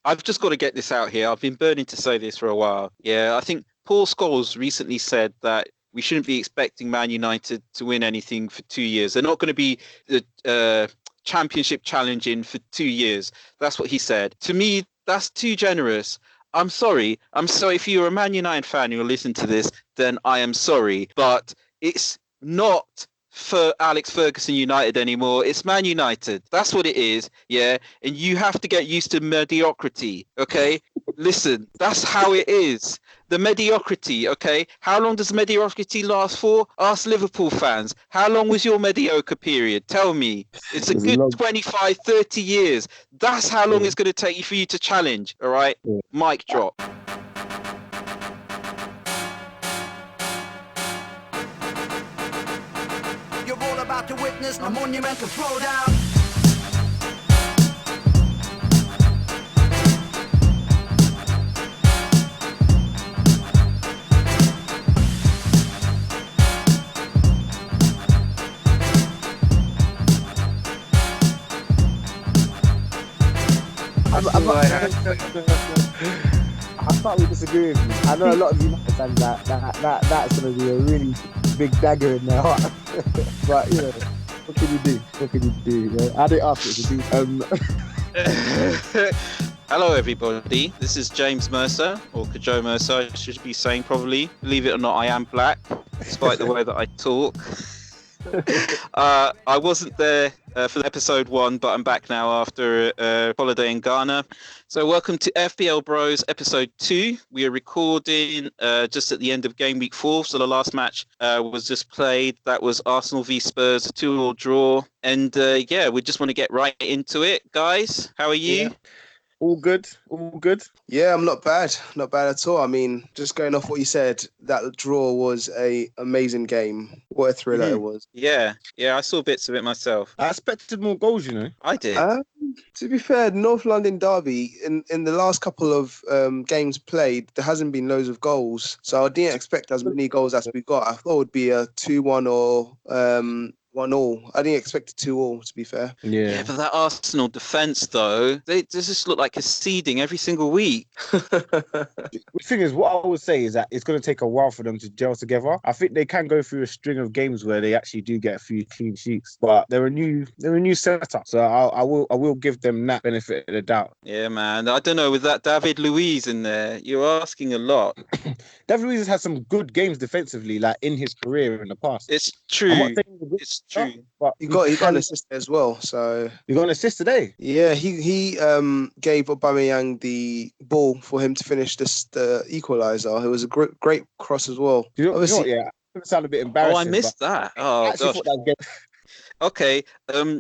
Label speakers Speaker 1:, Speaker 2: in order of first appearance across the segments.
Speaker 1: I've just got to get this out here. I've been burning to say this for a while. Yeah, I think Paul Scholes recently said that we shouldn't be expecting Man United to win anything for 2 years. They're not going to be the championship challenging for 2 years. That's what he said. To me, that's too generous. I'm sorry. If you're a Man United fan who will listen to this, then I am sorry. But it's not for Alex Ferguson United anymore. It's Man United. That's what it is. Yeah. And you have to get used to mediocrity. Okay. Listen, that's how it is. The mediocrity, okay? How long does mediocrity last for? Ask Liverpool fans. How long was your mediocre period? Tell me. It's a good 25, 30 years. That's how long it's going to take for you to challenge, all right?
Speaker 2: Yeah.
Speaker 1: Mic drop.
Speaker 3: You're all about to witness a monumental throwdown.
Speaker 2: I can't really disagree with you. I know a lot of United fans that's going to be a really big dagger in their heart. But, you know, what can you do? What can you do? You know? I didn't ask it to do.
Speaker 1: Hello, everybody. This is James Mercer, or Kajo Mercer, I should be saying probably. Believe it or not, I am black, despite the way that I talk. I wasn't there for episode 1, but I'm back now after a holiday in Ghana. So welcome to FPL Bros episode 2. We are recording just at the end of game week 4. So the last match was just played. That was Arsenal v Spurs, a 2-2 draw. And we just want to get right into it. Guys, how are you?
Speaker 2: Yeah. All good.
Speaker 4: Yeah, I'm not bad at all. I mean, just going off what you said, that draw was a amazing game. What a thriller it was.
Speaker 1: Yeah, I saw bits of it myself.
Speaker 2: I expected more goals, you know.
Speaker 1: I did.
Speaker 4: To be fair, North London derby, in the last couple of games played, there hasn't been loads of goals. So I didn't expect as many goals as we got. I thought it would be a 2-1 or 1-1. I didn't expect a 2-2, to be fair.
Speaker 1: Yeah, but that Arsenal defence, though, they just look like a seeding every single week.
Speaker 2: The thing is, what I would say is that it's going to take a while for them to gel together. I think they can go through a string of games where they actually do get a few clean sheets, but they're a new setup. So I will give them that benefit of the doubt.
Speaker 1: Yeah, man. I don't know, with that David Luiz in there, you're asking a lot.
Speaker 2: David Luiz has had some good games defensively, like in his career in the past.
Speaker 1: It's true. It's true.
Speaker 4: But he got an assist as well. So
Speaker 2: you got an assist today?
Speaker 4: Yeah, he gave Aubameyang the ball for him to finish the equaliser. It was a great cross as well.
Speaker 2: You know what? Yeah, it sound a bit embarrassing.
Speaker 1: Oh, I missed that. Oh, gosh. Okay,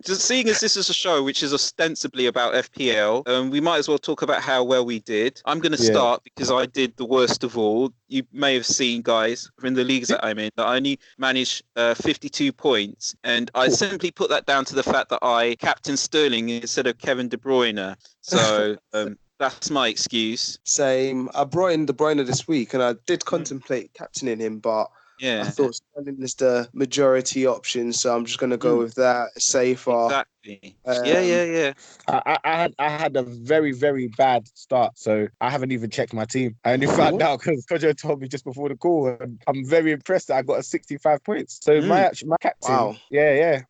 Speaker 1: just seeing as this is a show which is ostensibly about FPL, we might as well talk about how well we did. I'm going to start because I did the worst of all. You may have seen, guys, in the leagues that I'm in, that I only managed 52 points. And I simply put that down to the fact that I captained Sterling instead of Kevin De Bruyne. So that's my excuse.
Speaker 4: Same. I brought in De Bruyne this week and I did contemplate captaining him, but I thought Sterling is the majority option, so I'm just going to go with that. Safer.
Speaker 1: Exactly. Yeah.
Speaker 2: I had a very, very bad start, so I haven't even checked my team. I only found out because Kojo told me just before the call, and I'm very impressed that I got a 65 points. So my captain,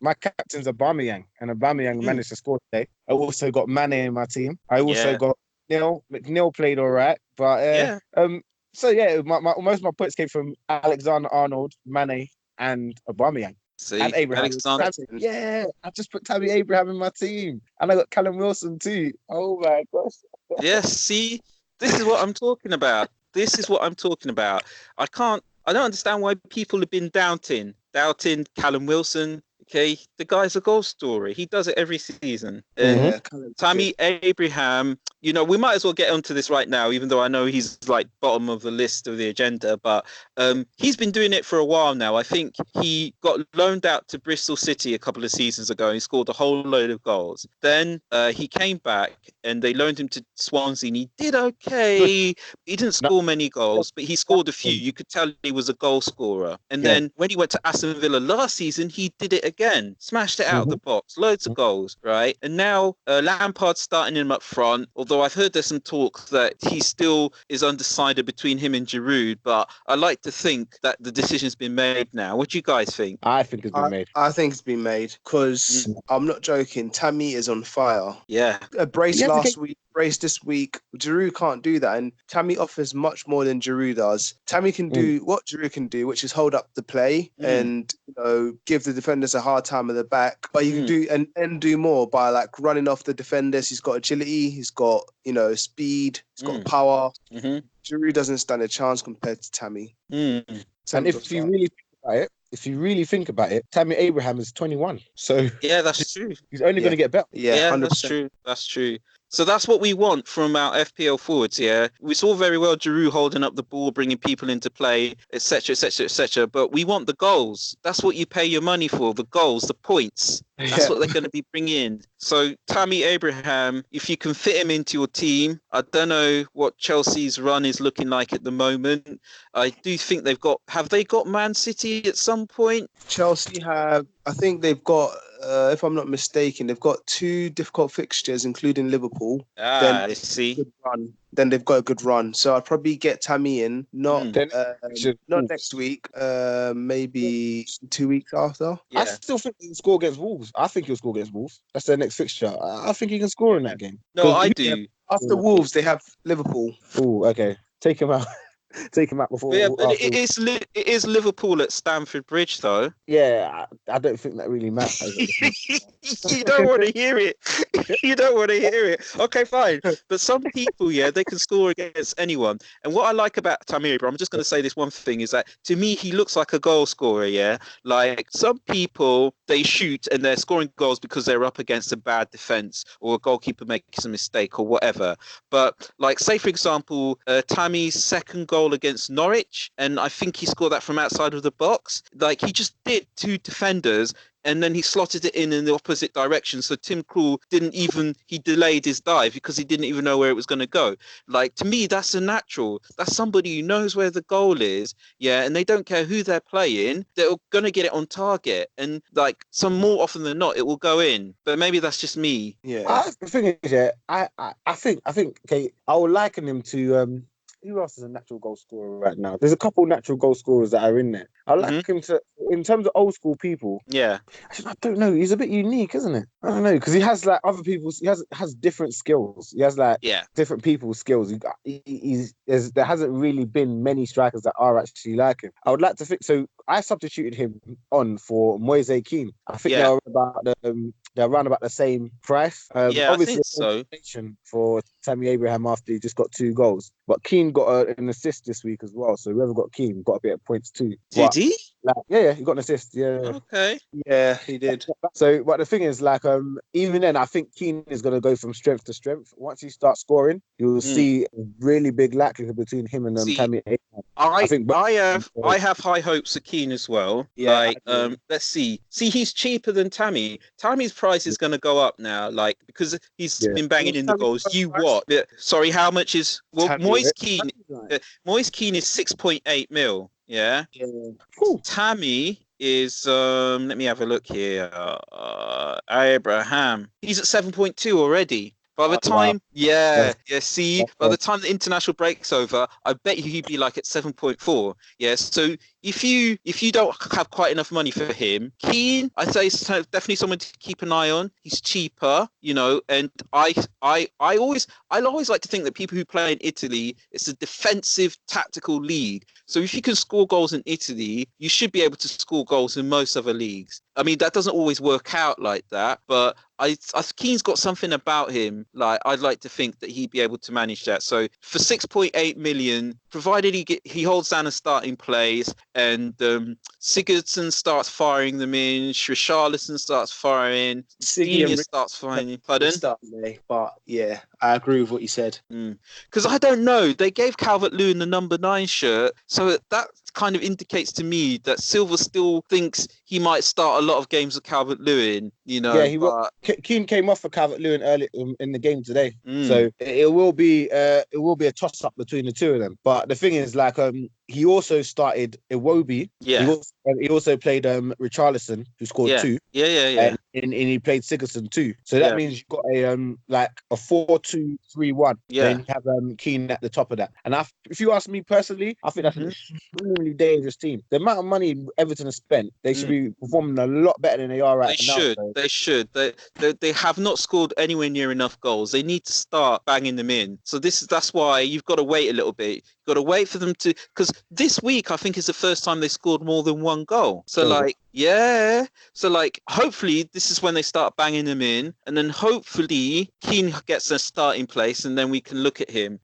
Speaker 2: my captain's Aubameyang, and Aubameyang managed to score today. I also got Mane in my team. I also got McNeil played all right, but So most of my points came from Alexander-Arnold, Mane, and Aubameyang.
Speaker 1: See,
Speaker 2: and Abraham. I just put Tammy Abraham in my team, and I got Callum Wilson too. Oh my gosh!
Speaker 1: Yes, see, this is what I'm talking about. I don't understand why people have been doubting Callum Wilson. Okay, the guy's a goal scorer. He does it every season. Tammy Abraham, we might as well get onto this right now, even though I know he's like bottom of the list of the agenda. But he's been doing it for a while now. I think he got loaned out to Bristol City a couple of seasons ago. He scored a whole load of goals. Then he came back and they loaned him to Swansea and he did okay. He didn't score many goals, but he scored a few. You could tell he was a goal scorer. And then when he went to Aston Villa last season, he did it again, smashed it out of the box, loads of goals, right? And now Lampard's starting him up front, although I've heard there's some talk that he still is undecided between him and Giroud, but I like to think that the decision's been made now. What do you guys think?
Speaker 2: I think it's been made.
Speaker 4: I think it's been made because I'm not joking. Tammy is on fire.
Speaker 1: Yeah.
Speaker 4: A brace last week, brace this week. Giroud can't do that, and Tammy offers much more than Giroud does. Tammy can do what Giroud can do, which is hold up the play and give the defenders a hard time at the back. But you can do and do more by like running off the defenders. He's got agility. He's got speed. He's got power. Giroud doesn't stand a chance compared to Tammy.
Speaker 2: And if you really think about it, Tammy Abraham is 21. So
Speaker 1: yeah, that's true.
Speaker 2: He's only going to get better.
Speaker 1: Yeah, 100%. That's true. So that's what we want from our FPL forwards, yeah? We saw very well Giroud holding up the ball, bringing people into play, etc., etc., etc. But we want the goals. That's what you pay your money for, the goals, the points. That's what they're going to be bringing. So Tammy Abraham, if you can fit him into your team, I don't know what Chelsea's run is looking like at the moment. I do think have they got Man City at some point?
Speaker 4: Chelsea I think they've got, if I'm not mistaken, they've got 2 difficult fixtures, including Liverpool.
Speaker 1: I see.
Speaker 4: Then they've got a good run. So I'd probably get Tammy in, not next week, maybe 2 weeks after.
Speaker 2: Yeah. I still think he'll score against Wolves. I think he'll score against Wolves. That's their next fixture. I think he can score in that game.
Speaker 1: No, I do.
Speaker 4: After Wolves, they have Liverpool.
Speaker 2: Oh, okay. Take him out. Take him out before.
Speaker 1: Yeah, but it is Liverpool at Stamford Bridge, though.
Speaker 2: Yeah, I don't think that really matters.
Speaker 1: You don't want to hear it. You don't want to hear it. Okay, fine. But some people, they can score against anyone. And what I like about Tammy Abraham, I'm just going to say this one thing, is that to me, he looks like a goal scorer, yeah? Like some people, they shoot and they're scoring goals because they're up against a bad defense or a goalkeeper makes a mistake or whatever. But like, say, for example, Tammy's second goal against Norwich, and I think he scored that from outside of the box. Like, he just did 2 defenders and then he slotted it in the opposite direction. So Tim Krul he delayed his dive because he didn't even know where it was going to go. Like, to me, that's a natural. That's somebody who knows where the goal is, and they don't care who they're playing. They're going to get it on target. And, like, more often than not, it will go in. But maybe that's just me.
Speaker 2: Yeah. The thing is, I think, okay, I would liken him to... who else is a natural goal scorer right now? There's a couple natural goal scorers that are in there. I like him to, in terms of old school people. Yeah. Actually, I don't know. He's a bit unique, isn't it? I don't know, because he has like other people's. He has different skills. He has like different people's skills. There hasn't really been many strikers that are actually like him. I would like to think. So I substituted him on for Moise Kean. I think they're around about the same price. Obviously,
Speaker 1: I think so.
Speaker 2: For Tammy Abraham after he just got 2 goals, but Keane got an assist this week as well. So whoever got Keane got a bit of points too.
Speaker 1: Did he?
Speaker 2: He got an assist. Yeah.
Speaker 1: Okay.
Speaker 4: Yeah, he did.
Speaker 2: So, but the thing is, like, even then, I think Keane is going to go from strength to strength. Once he starts scoring, you will see a really big likelihood between him and Tammy Abraham.
Speaker 1: I have high hopes of Keane as well. Yeah. Like, let's see. See, he's cheaper than Tammy. Tammy's price is going to go up now, like, because he's been banging in the goals. Sorry, how much is Moise Keane? Moise Keane is 6.8 mil. Yeah. Tammy is let me have a look here. Abraham. He's at 7.2 already. By the time, by the time the international break's over, I bet you he'd be like at 7.4. Yeah, so if you don't have quite enough money for him, Keane, I'd say is definitely someone to keep an eye on. He's cheaper, and I always like to think that people who play in Italy, it's a defensive tactical league. So if you can score goals in Italy, you should be able to score goals in most other leagues. I mean, that doesn't always work out like that, but Keane's got something about him. Like, I'd like to think that he'd be able to manage that. So for 6.8 million, provided he holds down a starting place and Sigurdsson starts firing them in, Richarlison starts firing, Sigurdsson starts firing. Pardon?
Speaker 4: But yeah, I agree with what you said.
Speaker 1: Because I don't know, they gave Calvert-Lewin the number 9 shirt, so that kind of indicates to me that Silva still thinks he might start a lot of games with Calvert-Lewin, you know.
Speaker 2: Yeah, he will. Keane came off for Calvert-Lewin early in the game today,
Speaker 1: Mm.
Speaker 2: so it will be a toss-up between the two of them. But the thing is, like, he also started Iwobi.
Speaker 1: Yeah.
Speaker 2: He also played Richarlison, who scored 2.
Speaker 1: Yeah.
Speaker 2: And he played Sigurdsson too. So that means you've got a 4-2-3-1.
Speaker 1: Yeah.
Speaker 2: Then you have Keane at the top of that. And if you ask me personally, I think that's an extremely dangerous team. The amount of money Everton has spent, they should be performing a lot better than they are right now.
Speaker 1: They should. They have not scored anywhere near enough goals. They need to start banging them in. So that's why you've got to wait a little bit. You've got to wait for them to, because this week I think is the first time they scored more than one goal. So hopefully this is when they start banging them in, and then hopefully Keane gets a starting place, and then we can look at him.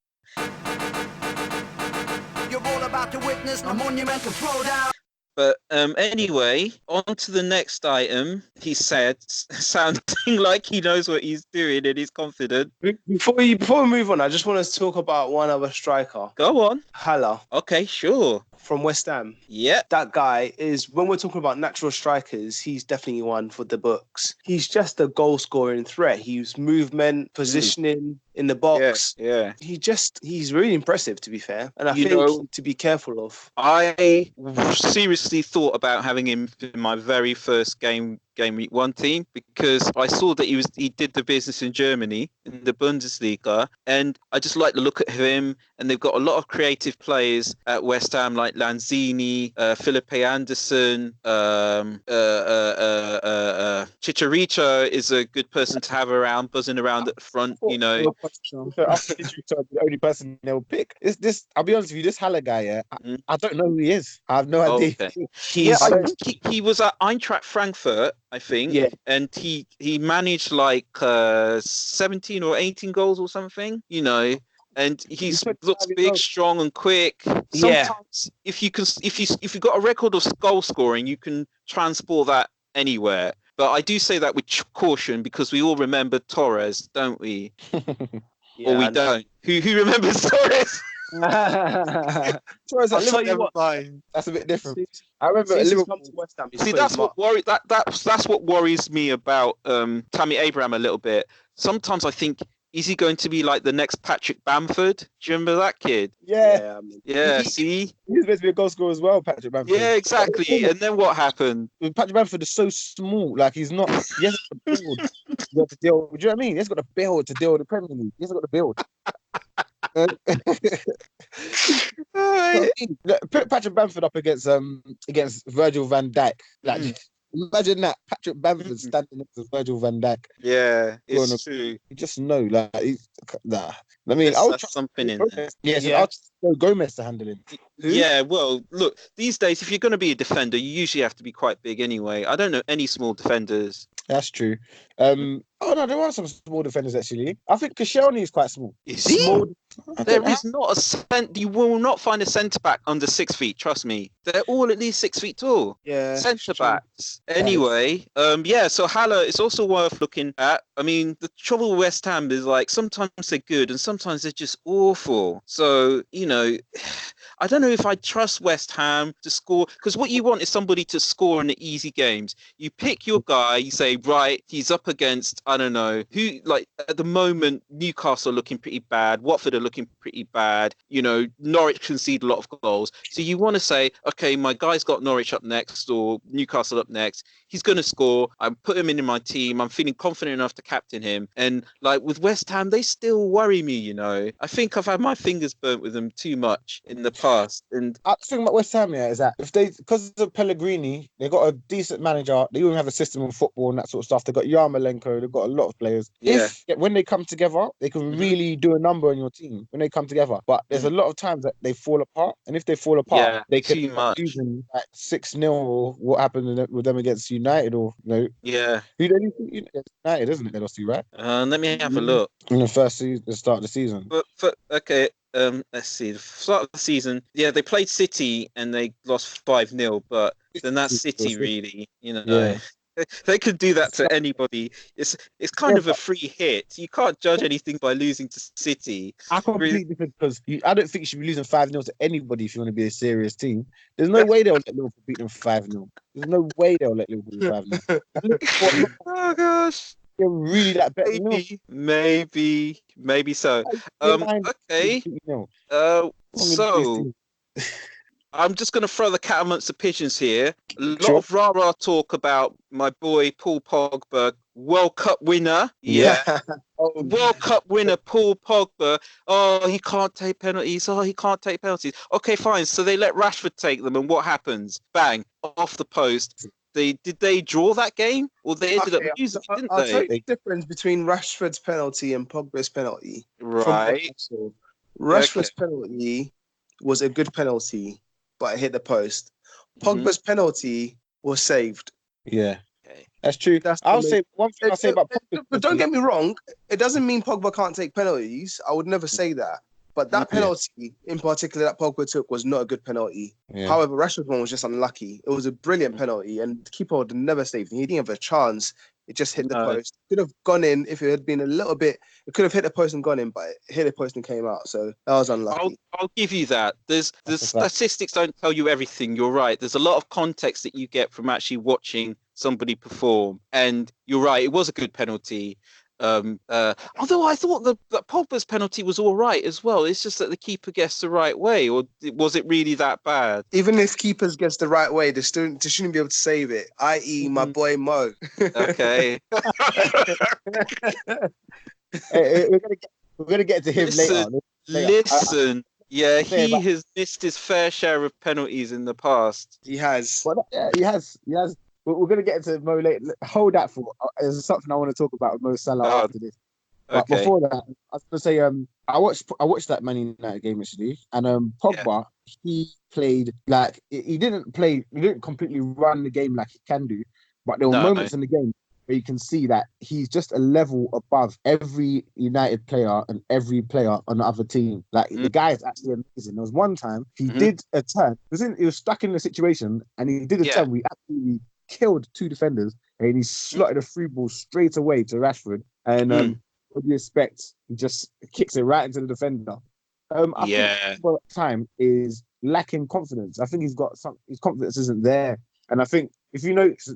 Speaker 3: You're all about to witness a monumental throwdown.
Speaker 1: But anyway, on to the next item, he said, sounding like he knows what he's doing and he's confident.
Speaker 4: Before we move on, I just want to talk about one other striker.
Speaker 1: Go on.
Speaker 4: Haller.
Speaker 1: Okay, sure.
Speaker 4: From West Ham.
Speaker 1: Yeah.
Speaker 4: That guy is, when we're talking about natural strikers, he's definitely one for the books. He's just a goal-scoring threat. He's movement, positioning in the box.
Speaker 1: Yeah.
Speaker 4: He's really impressive, to be fair. And I think to be careful of.
Speaker 1: I seriously thought about having him in my very first game week 1 team, because I saw that he did the business in Germany in the Bundesliga, and I just like the look at him. And they've got a lot of creative players at West Ham, like Lanzini, Felipe Anderson, Chicharito is a good person to have around, buzzing around at the front, you know.
Speaker 2: The only person they'll pick. I'll be honest with you, this Haller guy, I don't know who he is. I have no idea.
Speaker 1: Okay. He was at Eintracht Frankfurt, I think, and he managed like 17 or 18 goals or something, you know. And he looks big, strong, and quick. Sometimes, if you've got a record of goal scoring, you can transport that anywhere. But I do say that with caution, because we all remember Torres, don't we? Or we don't. Who remembers Torres?
Speaker 2: Torres,
Speaker 4: I'll tell you what,
Speaker 2: that's a bit different. I remember
Speaker 4: Liverpool to West Ham.
Speaker 1: See, that's what worries me about Tammy Abraham a little bit. Sometimes I think, is he going to be like the next Patrick Bamford? Do you remember that kid?
Speaker 2: Yeah.
Speaker 1: See?
Speaker 2: He's supposed to be a goal scorer as well, Patrick Bamford.
Speaker 1: Yeah, exactly. And then what happened?
Speaker 2: Patrick Bamford is so small. Like, he's not... He hasn't got the build to deal... Do you know what I mean? He hasn't got the build to deal with the Premier League. He hasn't got the build. Put Patrick Bamford up against Virgil van Dijk. Like, imagine that, Patrick Bamford standing next to Virgil van Dijk.
Speaker 1: Yeah, it's true.
Speaker 2: You just know, like, I mean, I'll trust
Speaker 1: something in there.
Speaker 2: I'll trust Gomez to handle him.
Speaker 1: Yeah, well, look, these days, if you're going to be a defender, you usually have to be quite big anyway. I don't know any small defenders.
Speaker 2: That's true. Oh no, there are some small defenders actually. I think Koscielny is quite small.
Speaker 1: Is he? There is not you will not find a centre back under 6 feet. Trust me, they're all at least 6 feet tall.
Speaker 4: Yeah,
Speaker 1: centre backs. Anyway, so Haller is also worth looking at. I mean, the trouble with West Ham is, like, sometimes they're good and sometimes they're just awful. So, you know, I don't know if I trust West Ham to score, because what you want is somebody to score in the easy games. You pick your guy, you say, right, he's up against, I don't know, who, like, at the moment, Newcastle are looking pretty bad, Watford are looking pretty bad, you know, Norwich concede a lot of goals. So you want to say, okay, my guy's got Norwich up next or Newcastle up next. He's going to score. I put him in my team. I'm feeling confident enough to captain him. And, like, with West Ham, they still worry me, you know. I think I've had my fingers burnt with them too much in the past. And
Speaker 2: the thing about West Ham, is that because of Pellegrini, they got a decent manager. They even have a system of football and that sort of stuff. They got Yarmolenko. They've got a lot of players.
Speaker 1: Yeah.
Speaker 2: When they come together, they can really do a number on your team when they come together. But there's a lot of times that they fall apart. And if they fall apart, they can lose them like 6-0 or what happened with them against United, or, you know.
Speaker 1: Yeah.
Speaker 2: Who they United, isn't it? They lost to, right?
Speaker 1: Let me have a look.
Speaker 2: In the first season, the start of the season.
Speaker 1: Okay. Let's see. The start of the season, they played City and they lost 5-0, but then that's City, really, you know.
Speaker 2: Yeah.
Speaker 1: They could do that to anybody. It's kind
Speaker 2: Yeah,
Speaker 1: of a free hit. You can't judge anything by losing to City.
Speaker 2: I completely different because I don't think you should be losing 5-0 to anybody if you want to be a serious team. There's no way they'll let Liverpool beat them 5-0. There's no way they'll let Liverpool beat 5-0. And Liverpool are
Speaker 1: Oh gosh.
Speaker 2: they're really that better than Liverpool.
Speaker 1: Maybe so.
Speaker 2: They're lying,
Speaker 1: Okay.
Speaker 2: you know,
Speaker 1: So I'm just going to throw the cat amongst the pigeons here. A lot
Speaker 2: Sure.
Speaker 1: of rah-rah talk about my boy Paul Pogba, World Cup winner.
Speaker 2: Yeah.
Speaker 1: World Cup winner Paul Pogba. Oh, he can't take penalties. Okay, fine. So they let Rashford take them, and what happens? Bang, off the post. Did they draw that game, or they ended up losing, didn't
Speaker 4: I'll tell
Speaker 1: they?
Speaker 4: you the difference between Rashford's penalty and Pogba's penalty.
Speaker 1: Right.
Speaker 4: Rashford's penalty was a good penalty, but it hit the post.
Speaker 1: Mm-hmm.
Speaker 4: Pogba's penalty was saved.
Speaker 2: Yeah.
Speaker 1: Okay.
Speaker 2: That's true. I'll say one thing I'll say about Pogba.
Speaker 4: But don't get me wrong, it doesn't mean Pogba can't take penalties. I would never say that. But that penalty in particular that Pogba took was not a good penalty.
Speaker 2: Yeah.
Speaker 4: However, Rashford's one was just unlucky. It was a brilliant penalty, and the keeper would never saved him. He didn't have a chance. It just hit the post. Could have gone in if it had been a little bit. It could have hit the post and gone in, but it hit the post and came out. So that was unlucky.
Speaker 1: I'll give you that. The statistics don't tell you everything. You're right. There's a lot of context that you get from actually watching somebody perform, and you're right. It was a good penalty. Although I thought that Pogba's penalty was all right as well. It's just that the keeper guessed the right way, or was it really that bad?
Speaker 4: Even if keepers gets the right way, they shouldn't be able to save it. I.e., my boy Mo.
Speaker 1: Okay.
Speaker 2: Hey, we're gonna get to him later.
Speaker 1: Listen. Yeah, he has missed his fair share of penalties in the past.
Speaker 4: He has.
Speaker 2: Well, yeah, he has. We're going to get into Mo later. Hold that for. There's something I want to talk about with Mo Salah after this. But before that, I was going to say, I watched that Man United game actually, and Pogba, he played like he didn't completely run the game like he can do, but there were moments in the game where you can see that he's just a level above every United player and every player on the other team. Like the guy is actually amazing. There was one time he did a turn. He was stuck in a situation and he did a turn. We absolutely killed two defenders and he slotted a free ball straight away to Rashford. And what do you expect? He just kicks it right into the defender. I think for time is lacking confidence. I think his confidence isn't there. And I think if you notice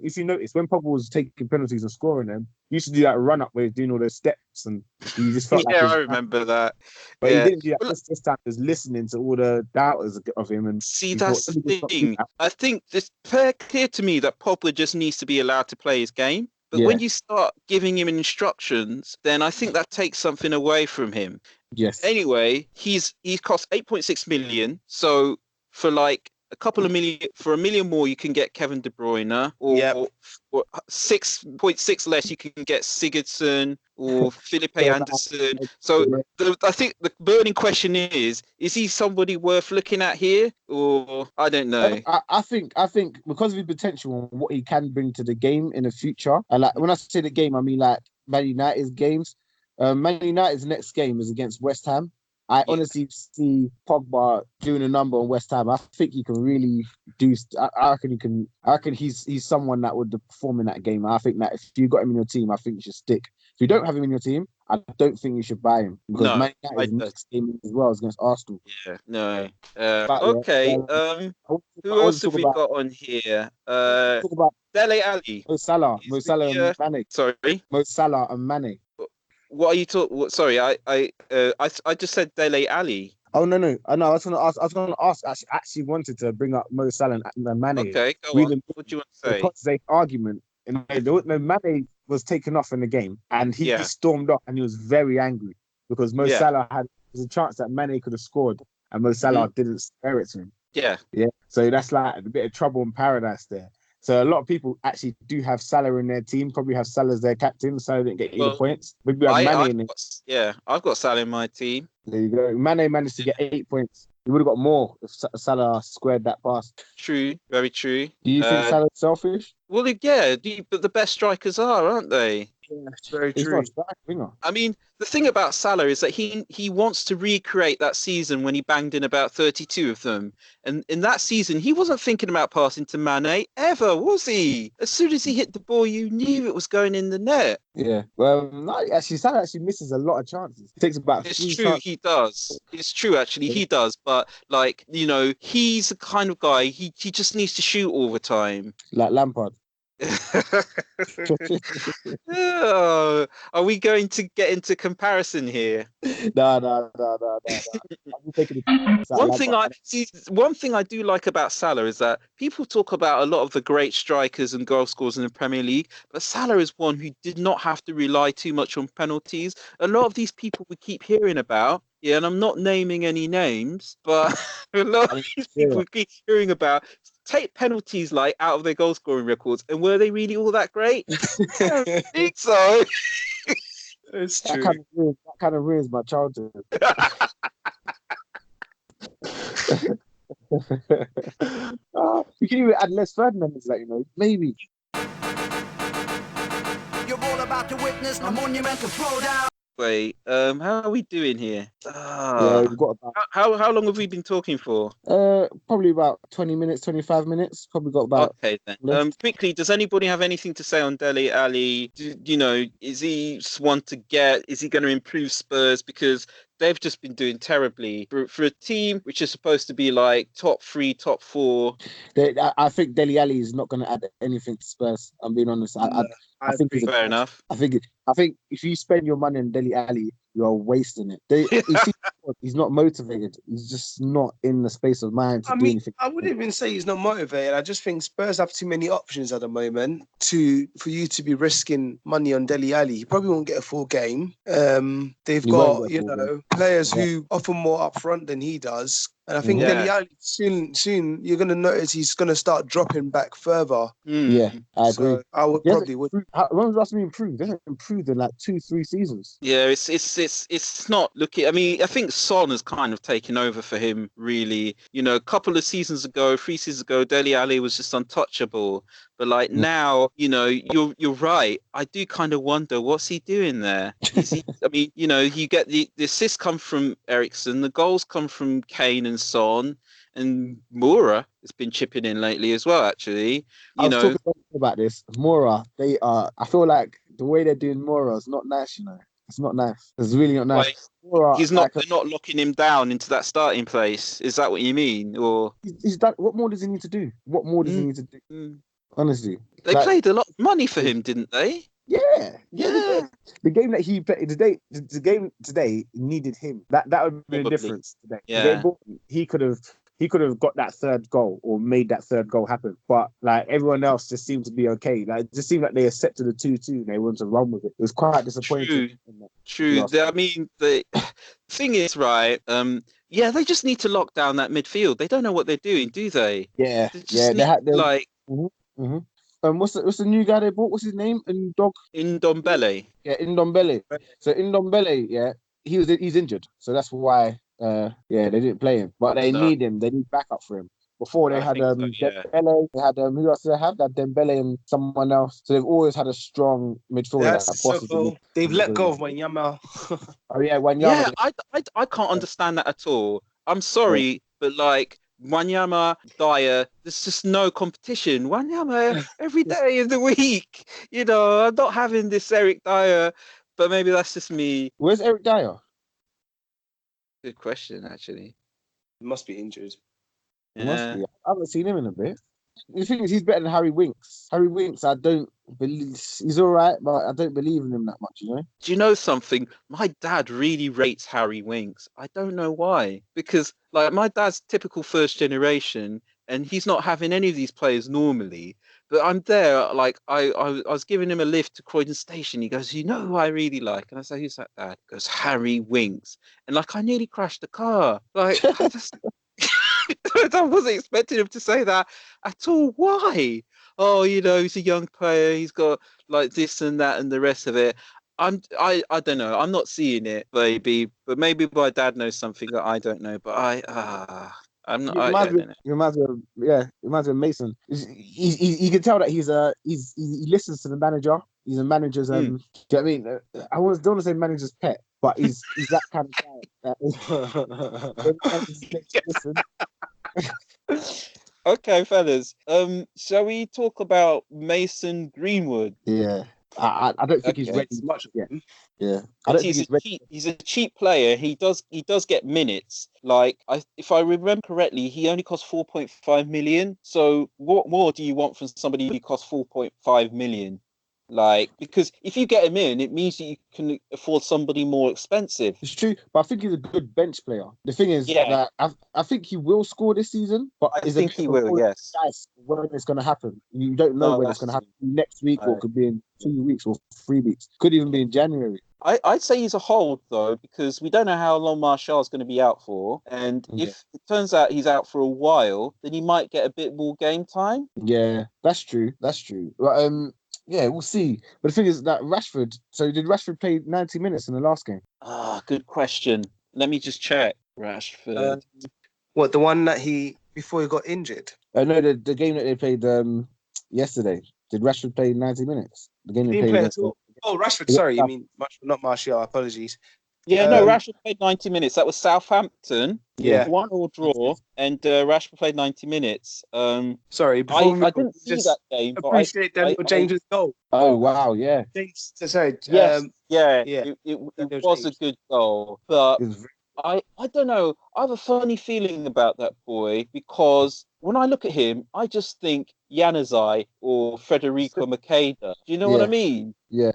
Speaker 2: when Pogba was taking penalties and scoring them, he used to do that run up where he's doing all those steps and he just felt
Speaker 1: I remember that.
Speaker 2: But he didn't do that this time. He was listening to all the doubters of him and
Speaker 1: see that's the thing. I think it's very clear to me that Pogba just needs to be allowed to play his game. But when you start giving him instructions, then I think that takes something away from him.
Speaker 2: Yes.
Speaker 1: Anyway, he's cost 8.6 million. So for like $1 million more, you can get Kevin De Bruyne, or 6.6 less, you can get Sigurdsson or Felipe Anderson. So I think the burning question is he somebody worth looking at here, or I don't know.
Speaker 2: I think because of his potential and what he can bring to the game in the future, and like when I say the game, I mean like Man United's games. Man United's next game is against West Ham. I honestly see Pogba doing a number on West Ham. I think he can really do. I reckon he's someone that would perform in that game. I think that if you got him in your team, I think you should stick. If you don't have him in your team, I don't think you should buy him because Man United's next game as well is against Arsenal.
Speaker 1: Yeah, no. Okay. Who else have we got on here?
Speaker 2: Talk about
Speaker 1: Dele Alli.
Speaker 2: Mo Salah and Mane.
Speaker 1: Sorry,
Speaker 2: Mo Salah and Mane.
Speaker 1: What are you talking? Sorry, I just said Dele Alli.
Speaker 2: Oh no! I was going to ask. I actually wanted to bring up Mo Salah and Mane.
Speaker 1: Okay, go on. What do you want to say?
Speaker 2: Because they argument. Mane was taken off in the game, and he stormed off, and he was very angry because Mo Salah had a chance that Mane could have scored, and Mo Salah didn't spare it to him. Yeah. So that's like a bit of trouble in paradise there. So a lot of people actually do have Salah in their team, probably have Salah as their captain, so they didn't get any points. Maybe have Mane in it.
Speaker 1: I've got Salah in my team.
Speaker 2: There you go. Mane managed to get 8 points. He would have got more if Salah squared that pass.
Speaker 1: True, very true.
Speaker 2: Do you think Salah's selfish?
Speaker 1: Well, yeah, but the best strikers are, aren't they?
Speaker 4: it's very
Speaker 2: He's
Speaker 4: true.
Speaker 2: not a striker, winger.
Speaker 1: I mean, the thing about Salah is that he wants to recreate that season when he banged in about 32 of them. And in that season, he wasn't thinking about passing to Mane ever, was he? As soon as he hit the ball, you knew it was going in the net.
Speaker 2: Yeah. Well, no, actually, Salah actually misses a lot of chances. He takes about
Speaker 1: It's
Speaker 2: 3
Speaker 1: true,
Speaker 2: chances.
Speaker 1: he does. It's true, actually, he does. But like, he's the kind of guy he just needs to shoot all the time.
Speaker 2: Like Lampard.
Speaker 1: Oh, are we going to get into comparison here?
Speaker 2: No. I'm taking the
Speaker 1: One thing I do like about Salah is that people talk about a lot of the great strikers and goal scorers in the Premier League, but Salah is one who did not have to rely too much on penalties. A lot of these people we keep hearing about, yeah, and I'm not naming any names, but a lot of these people we keep hearing about take penalties like out of their goal scoring records, and were they really all that great? I don't think so.
Speaker 4: It's
Speaker 2: That
Speaker 4: true.
Speaker 2: kind of ruins my childhood. You can even add Les Ferdinand into that, maybe.
Speaker 3: You're all about to witness a monumental throwdown.
Speaker 1: Wait, how are we doing here?
Speaker 2: Yeah, we've got about
Speaker 1: How long have we been talking for?
Speaker 2: probably about 20 minutes, 25 minutes. Probably got about.
Speaker 1: Okay then. Quickly, does anybody have anything to say on Dele Alli? Is he one to get? Is he going to improve Spurs? Because they've just been doing terribly for a team which is supposed to be like top 3, top 4.
Speaker 2: I think Dele Alli is not going to add anything to Spurs. I'm being honest. I think
Speaker 4: agree.
Speaker 1: Fair enough.
Speaker 2: I think if you spend your money on Dele Alli, you are wasting it. He's not motivated. He's just not in the space of mind to do anything.
Speaker 4: I wouldn't even say he's not motivated. I just think Spurs have too many options at the moment for you to be risking money on Dele Alli. He probably won't get a full game. They've
Speaker 2: He won't
Speaker 4: got
Speaker 2: get a full game.
Speaker 4: players who offer more upfront than he does. And I think
Speaker 1: Yeah.
Speaker 4: Dele Alli soon you're going to notice he's going to start dropping back further.
Speaker 2: Yeah, I agree.
Speaker 4: So I would probably would.
Speaker 2: When was the last time he improved? He hasn't improved in like 2-3 seasons.
Speaker 1: Yeah, it's not looking. I mean, I think Son has kind of taken over for him. Really, a couple of seasons ago, 3 seasons ago, Dele Alli was just untouchable. But like now, you're right. I do kind of wonder what's he doing there. Is he? I mean, you get the assists come from Eriksen, the goals come from Kane and Son, and Moura has been chipping in lately as well. Actually,
Speaker 2: I was talking about this. Moura, they are. I feel like the way they're doing Moura is not nice. It's not nice. It's really not nice.
Speaker 1: Moura, they're not locking him down into that starting place. Is that what you mean? Or
Speaker 2: he's done. What more does he need to do? What more does he need to do? Honestly,
Speaker 1: they paid a lot of money for him, didn't they?
Speaker 2: Yeah. The game that he played today, the game today needed him. That would be the difference today.
Speaker 1: Yeah.
Speaker 2: He could have got that third goal or made that third goal happen. But like everyone else just seemed to be okay. Like it just seemed like they accepted the 2-2 and they wanted to run with it. It was quite disappointing.
Speaker 1: True. I mean, the thing is, right? They just need to lock down that midfield. They don't know what they're doing, do they?
Speaker 2: Yeah.
Speaker 1: They had like.
Speaker 2: What's the new guy they bought? What's his name?
Speaker 1: Ndombele.
Speaker 2: Yeah, Ndombele. So Ndombele, yeah, he's injured. So that's why they didn't play him. But they need him. They need backup for him. Before they had Dembele, they had who else did they have? That Dembele and someone else. So they've always had a strong midfielder.
Speaker 4: They've let go of Wanyama.
Speaker 2: Oh yeah, Wanyama.
Speaker 1: Yeah, I can't understand that at all. I'm sorry, but like Wanyama, Dyer, there's just no competition. Wanyama every day of the week. I'm not having this Eric Dyer, but maybe that's just me.
Speaker 2: Where's Eric Dyer?
Speaker 1: Good question, actually.
Speaker 4: He must be injured.
Speaker 2: He must be. I haven't seen him in a bit. The thing is, he's better than Harry Winks. Harry Winks, I don't believe he's all right, but I don't believe in him that much.
Speaker 1: Do you know something? My dad really rates Harry Winks. I don't know why. Because like my dad's typical first generation, and he's not having any of these players normally. But I'm there, like I was giving him a lift to Croydon Station. He goes, who I really like? And I say, who's that, Dad? He goes, Harry Winks. And like I nearly crashed the car. Like I wasn't expecting him to say that at all. Why? Oh, he's a young player. He's got like this and that and the rest of it. I don't know. I'm not seeing it, maybe, but maybe my dad knows something that I don't know. But I'm not. I don't know.
Speaker 2: He reminds me of Mason. You can tell that he listens to the manager. He's a manager's. Do you know what I mean? Don't want to say manager's pet, but he's that kind of guy. Listen,
Speaker 1: Okay, fellas. Shall we talk about Mason Greenwood?
Speaker 2: yeah. I don't think he's
Speaker 1: Okay.
Speaker 2: ready much yet. Yeah, I don't think
Speaker 1: He's
Speaker 2: he's
Speaker 1: a
Speaker 2: ready.
Speaker 1: cheap. He's a cheap player. He does get minutes. Like if I remember correctly, he only costs 4.5 million. So what more do you want from somebody who costs 4.5 million? Like, because if you get him in, it means that you can afford somebody more expensive.
Speaker 2: It's true, but I think he's a good bench player. The thing is
Speaker 1: Yeah.
Speaker 2: that I think he will score this season, but
Speaker 1: I
Speaker 2: it's
Speaker 1: think he will. Yes.
Speaker 2: Guys, when it's going to happen, you don't know
Speaker 1: No,
Speaker 2: when it's going to happen next week, or
Speaker 1: no.
Speaker 2: it could be in 2 weeks or 3 weeks. Could even be in January.
Speaker 1: I'd say he's a hold though, because we don't know how long Martial's going to be out for, and if it turns out he's out for a while, then he might get a bit more game time.
Speaker 2: Yeah, that's true. That's true. But yeah, we'll see. But the thing is that Rashford. So did Rashford play 90 minutes in the last game?
Speaker 1: Good question. Let me just check. Rashford.
Speaker 4: What, the one that before he got injured?
Speaker 2: No, the game that they played yesterday. Did Rashford play 90 minutes? The game
Speaker 4: He
Speaker 2: they
Speaker 4: didn't
Speaker 2: played
Speaker 4: play at
Speaker 2: against.
Speaker 4: all. Oh, Rashford. Sorry, you mean not Martial. Apologies.
Speaker 1: Yeah, no, Rashford played 90 minutes. That was Southampton.
Speaker 2: Yeah.
Speaker 1: 1-1 draw, and Rashford played 90 minutes.
Speaker 4: Sorry,
Speaker 1: I didn't see that game, but
Speaker 4: appreciate Daniel James's goal.
Speaker 2: Oh wow, yeah.
Speaker 4: Sorry.
Speaker 1: Yes, yeah,
Speaker 4: yeah.
Speaker 1: it
Speaker 4: Daniel
Speaker 1: was
Speaker 4: James.
Speaker 1: a good goal, but
Speaker 2: It was
Speaker 1: I don't know. I have a funny feeling about that boy because when I look at him, I just think Januzaj or Federico Makeda. Do you know what I mean?
Speaker 2: Yeah.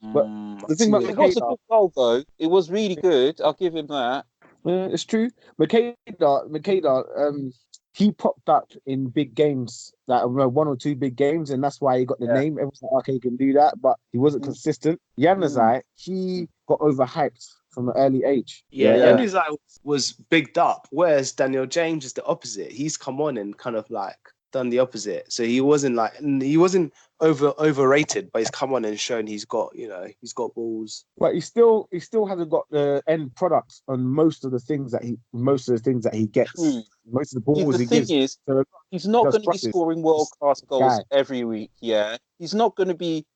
Speaker 2: But the thing about
Speaker 1: It was a
Speaker 2: Makeda,
Speaker 1: good goal, though. It was really good. I'll give him that.
Speaker 2: it's true. Makeda, he popped up in big games, like one or two big games, and that's why he got the name. Everyone's like, okay, he can do that, but he wasn't consistent. Januzaj, he got overhyped from an early age.
Speaker 4: Yeah, Januzaj was bigged up, whereas Daniel James is the opposite. He's come on and kind of like done the opposite. So he wasn't overrated, but he's come on and shown he's got balls.
Speaker 2: But he still hasn't got the end product on most of the things that he gets.
Speaker 1: True.
Speaker 2: Most of the balls
Speaker 1: The
Speaker 2: he
Speaker 1: thing
Speaker 2: gives.
Speaker 1: is,
Speaker 2: So
Speaker 1: he's not
Speaker 2: does
Speaker 1: going to be
Speaker 2: crosses.
Speaker 1: scoring world-class goals
Speaker 2: Guy.
Speaker 1: every week, yeah. He's not going to be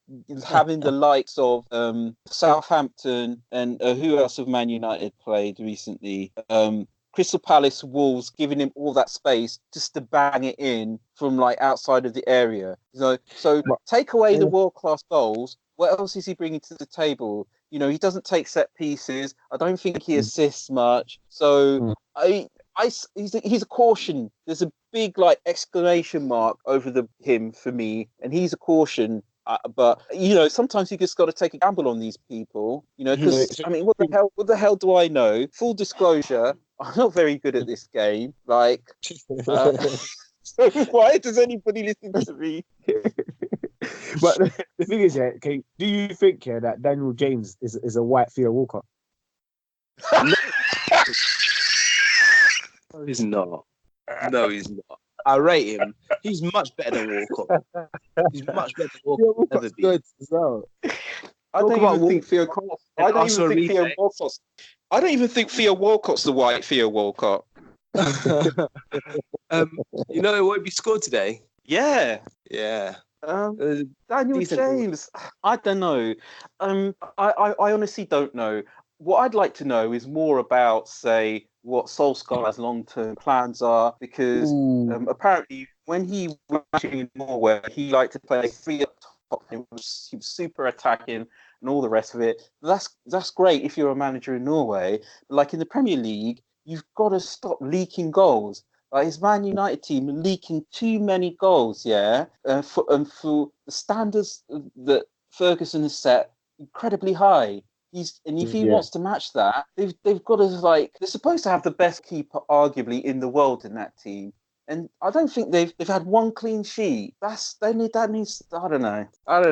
Speaker 1: having the likes of Southampton and who else have Man United played recently? Crystal Palace, Wolves, giving him all that space just to bang it in from like outside of the area. So take away the world-class goals. What else is he bringing to the table? You know, he doesn't take set pieces. I don't think he assists much. So he's a caution. There's a big like exclamation mark over him for me, and he's a caution. But you know, sometimes you just got to take a gamble on these people. You know, because I mean, what the hell do I know? Full disclosure, I'm not very good at this game. Like, so why does anybody listen to me?
Speaker 2: But the thing is, okay, do you think that Daniel James is a white Theo Walcott?
Speaker 4: No, he's not. No, he's not. I rate him. He's much better than Walcott. He's much better than Walcott ever be.
Speaker 2: Good as well.
Speaker 1: I don't even think Theo Walcott's the white Theo Walcott.
Speaker 4: You know what he scored today?
Speaker 1: Yeah. Daniel
Speaker 4: James.
Speaker 1: I don't know. I honestly don't know. What I'd like to know is more about, say, what Solskjaer's long-term plans are, because apparently when he was in Norway, he liked to play three up top. He was super attacking and all the rest of it. That's great if you're a manager in Norway. But like in the Premier League, you've got to stop leaking goals. Like his Man United team leaking too many goals, for the standards that Ferguson has set incredibly high. If he wants to match that, they've got to they're supposed to have the best keeper arguably in the world in that team. And I don't think they've had one clean sheet. That means I don't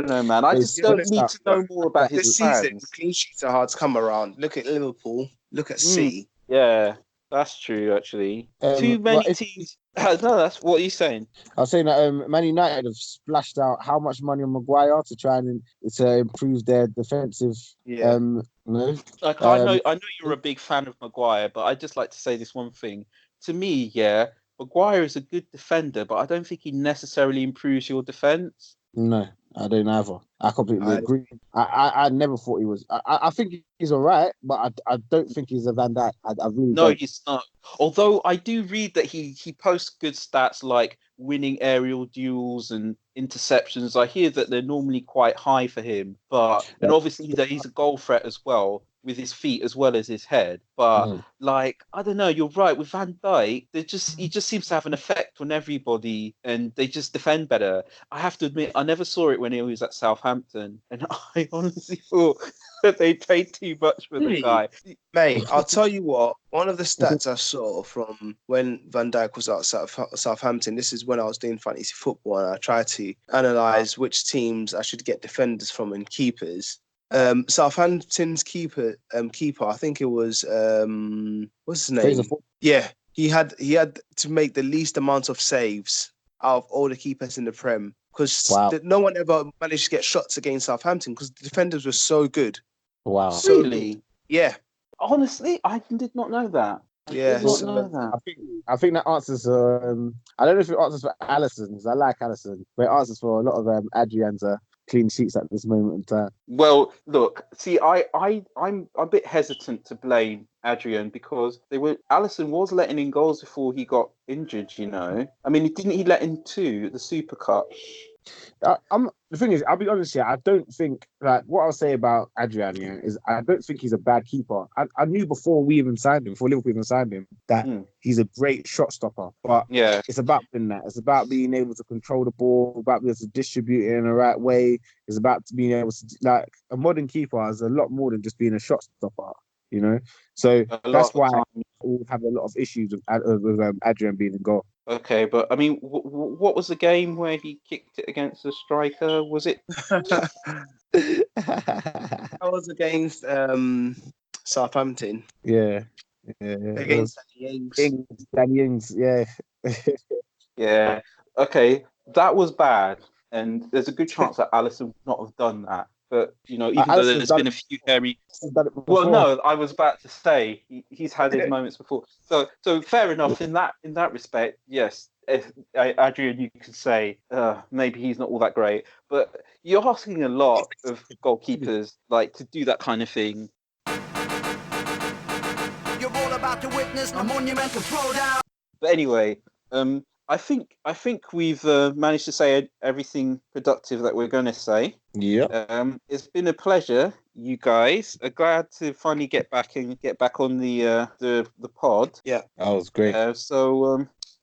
Speaker 1: know, man. I just don't need to know more about his plans.
Speaker 4: Season, clean sheets are hard to come around. Look at Liverpool. Look at City.
Speaker 1: Yeah, that's true. Actually, too many teams. No, that's what you're saying.
Speaker 2: I was saying that Man United have splashed out how much money on Maguire to try and improve their defensive.
Speaker 1: I know you're a big fan of Maguire, but I'd just like to say this one thing. To me, Maguire is a good defender, but I don't think he necessarily improves your defense.
Speaker 2: No. I don't either. I completely
Speaker 4: I
Speaker 2: agree. I never thought he was. I think he's all right, but I don't think he's a Van Dijk. I really
Speaker 1: No,
Speaker 2: don't.
Speaker 1: he's not. Although I do read that he posts good stats like winning aerial duels and interceptions. I hear that they're normally quite high for him, but and
Speaker 2: Yeah.
Speaker 1: obviously he's a goal threat as well with his feet as well as his head. But
Speaker 2: Mm.
Speaker 1: like I don't know, you're right with Van Dijk. He just seems to have an effect on everybody, and they just defend better. I have to admit, I never saw it when he was at Southampton, and I honestly thought that they paid too much for the
Speaker 4: really,
Speaker 1: guy.
Speaker 4: mate, I'll tell you what. One of the stats I saw from when Van Dijk was at Southampton. This is when I was doing fantasy football, and I tried to analyze which teams I should get defenders from and keepers. Southampton's keeper, I think it was what's his
Speaker 2: Fraser
Speaker 4: name?
Speaker 2: Forster.
Speaker 4: Yeah, he had to make the least amount of saves out of all the keepers in the Prem because
Speaker 2: Wow.
Speaker 4: no one ever managed to get shots against Southampton because the defenders were so good,
Speaker 2: Wow.
Speaker 4: so good.
Speaker 1: Really?
Speaker 4: Yeah,
Speaker 1: Honestly, I did not know that. I
Speaker 4: yeah.
Speaker 1: did not
Speaker 4: So
Speaker 1: know that.
Speaker 2: I think that answers. I don't know if it answers for Allison because I like Allison, but it answers for a lot of Adrian's clean sheets at this moment in time.
Speaker 1: Well, look, see, I'm a bit hesitant to blame Adrian because Allison was letting in goals before he got injured, you know. I mean, didn't he let in two at the Super Cup?
Speaker 2: The thing is, I'll be honest here. I don't think like what I'll say about Adrian here is I don't think he's a bad keeper. I knew before we even signed him, before Liverpool even signed him, that he's a great shot stopper. But
Speaker 1: Yeah.
Speaker 2: it's about doing that. It's about being able to control the ball, about being able to distribute it in the right way. It's about being able to like a modern keeper is a lot more than just being a shot stopper. You know, so
Speaker 1: A lot
Speaker 2: that's
Speaker 1: of the
Speaker 2: why
Speaker 1: time.
Speaker 2: we'll have a lot of issues with Adrian being in goal.
Speaker 1: Okay, but I mean, what was the game where he kicked it against the striker? Was it?
Speaker 4: that was against Southampton
Speaker 2: Yeah, it
Speaker 4: against
Speaker 2: was
Speaker 4: Danny Ings.
Speaker 2: Danny Ings, yeah.
Speaker 1: Yeah. Okay, that was bad, and there's a good chance that Allison would not have done that. But you know, even though
Speaker 2: Alisson's
Speaker 1: there's
Speaker 2: done
Speaker 1: been a few hairy.
Speaker 2: it
Speaker 1: Well,
Speaker 2: before.
Speaker 1: no, I was about to say he's had his moments before. So fair enough in that respect. Yes, Adrian, you could say maybe he's not all that great, but you're asking a lot of goalkeepers like to do that kind of thing.
Speaker 3: You're all about to witness a monumental throwdown.
Speaker 1: But anyway, I think we've managed to say everything productive that we're going to say.
Speaker 2: Yeah.
Speaker 1: It's been a pleasure, you guys. Glad to finally get back on the pod.
Speaker 4: Yeah,
Speaker 2: that was great.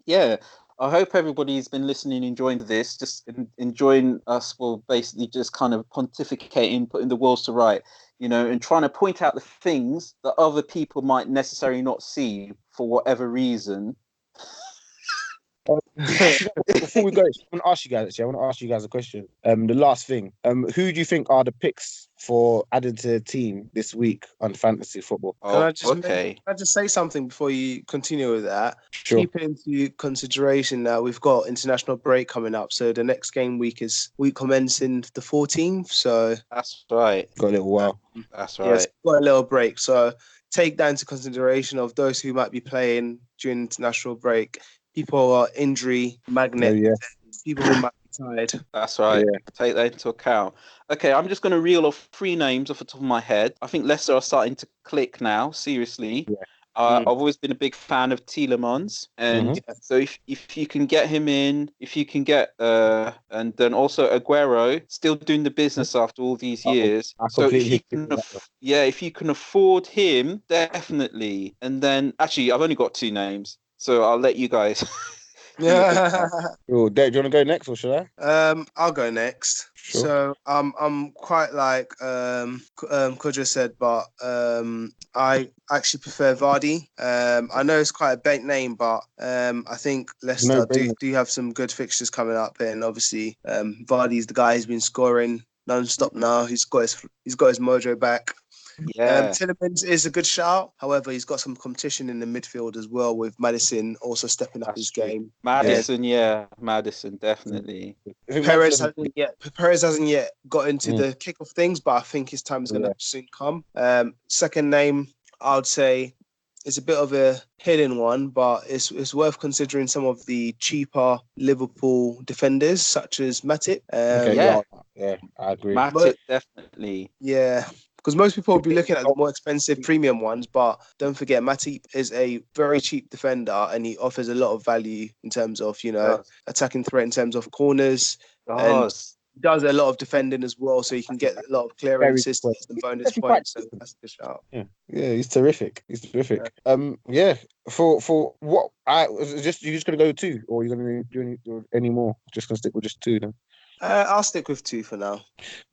Speaker 1: Yeah, I hope everybody's been listening, enjoying this, just enjoying us. Well, basically, just kind of pontificating, putting the world to right, you know, and trying to point out the things that other people might necessarily not see for whatever reason.
Speaker 2: Before we go, I want to ask you guys. Actually, I want to ask you guys a question. The last thing. Who do you think are the picks for added to the team this week on fantasy football?
Speaker 4: Can I
Speaker 1: Oh,
Speaker 4: just
Speaker 1: okay.
Speaker 4: can I just say something before you continue with that?
Speaker 2: Sure.
Speaker 4: Keep into consideration that we've got international break coming up. So the next game week is week commencing the 14th. So
Speaker 1: That's right.
Speaker 2: Got a little while.
Speaker 1: That's
Speaker 4: yes,
Speaker 1: right.
Speaker 4: got a little break. So take that into consideration of those who might be playing during international break. People who are injury magnet.
Speaker 2: Oh, yeah.
Speaker 4: People who might be tired.
Speaker 1: That's right.
Speaker 2: Yeah.
Speaker 1: Take that into account. Okay, I'm just going to reel off 3 names off the top of my head. I think Leicester are starting to click now. Seriously.
Speaker 2: Yeah.
Speaker 1: I've always been a big fan of Tielemans, and so if you can get him in, if you can get and then also Aguero still doing the business after all these years.
Speaker 2: I
Speaker 1: So if you
Speaker 2: completely
Speaker 1: can, if you can afford him, definitely. And then actually, I've only got 2 names, so I'll let you guys.
Speaker 4: Yeah.
Speaker 2: Oh, Dave, do you want to go next or should I?
Speaker 4: I'll go next.
Speaker 2: Sure.
Speaker 4: So I'm quite like Kodra said, but I actually prefer Vardy. I know it's quite a bait name, but I think Leicester do have some good fixtures coming up, and obviously Vardy's the guy who's been scoring non-stop now. He's got his mojo back.
Speaker 1: Yeah.
Speaker 4: Tielemans is a good shout. However, he's got some competition in the midfield as well, with Madison also stepping up his game.
Speaker 1: Madison, Madison, definitely.
Speaker 4: Perez hasn't yet got into the kick of things, but I think his time is going to soon come. Second name, I would say, is a bit of a hidden one, but it's worth considering some of the cheaper Liverpool defenders, such as Matip.
Speaker 2: Yeah, I agree.
Speaker 1: Matip, definitely.
Speaker 4: Yeah, because most people will be looking at the more expensive premium ones, but don't forget, Matip is a very cheap defender and he offers a lot of value in terms of, attacking threat, in terms of corners, and does a lot of defending as well, so you can get a lot of clearances and bonus points. So that's a good shout.
Speaker 2: Yeah, he's terrific. Yeah. For what you're just gonna go two, or you're gonna do any more? Just gonna stick with just two then.
Speaker 4: I'll stick with 2 for now.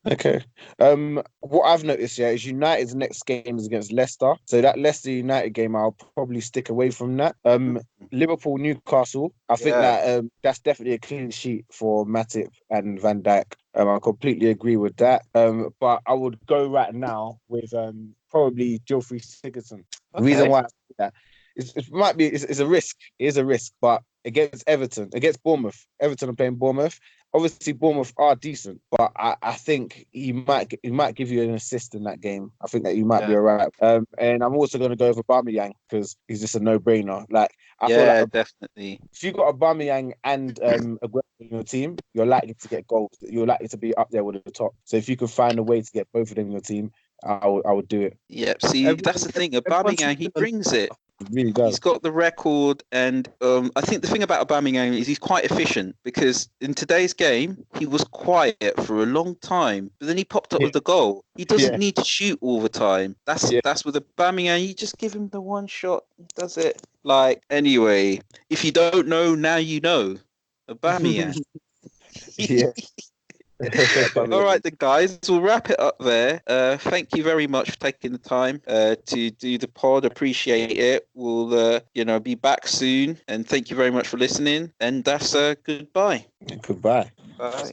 Speaker 2: Okay. What I've noticed, is United's next game is against Leicester. So that Leicester United game, I'll probably stick away from that. Liverpool Newcastle, I think that that's definitely a clean sheet for Matip and Van Dijk. I completely agree with that. But I would go right now with probably Geoffrey Sigurdsson. The reason why I say that it's a risk. It is a risk, but against Bournemouth, Everton are playing Bournemouth. Obviously, Bournemouth are decent, but I think he might give you an assist in that game. I think that you might be all right. And I'm also going to go with Aubameyang because he's just a no-brainer. Like I feel like
Speaker 1: definitely.
Speaker 2: if you got Aubameyang and Aguero in your team, you're likely to get goals. You're likely to be up there with the top. So if you could find a way to get both of them in your team, I would do it.
Speaker 1: Yep. See, that's the thing. Aubameyang, he brings it.
Speaker 2: He really does.
Speaker 1: He's got the record, and I think the thing about Aubameyang is he's quite efficient because in today's game he was quiet for a long time, but then he popped up with the goal. He doesn't need to shoot all the time. That's with Aubameyang. You just give him the one shot, he does it. Like anyway, if you don't know, now you know. Aubameyang. All right, then, guys, we'll wrap it up there. Thank you very much for taking the time to do the pod. Appreciate it. We'll, be back soon. And thank you very much for listening. And that's goodbye.
Speaker 2: Goodbye.
Speaker 1: Bye.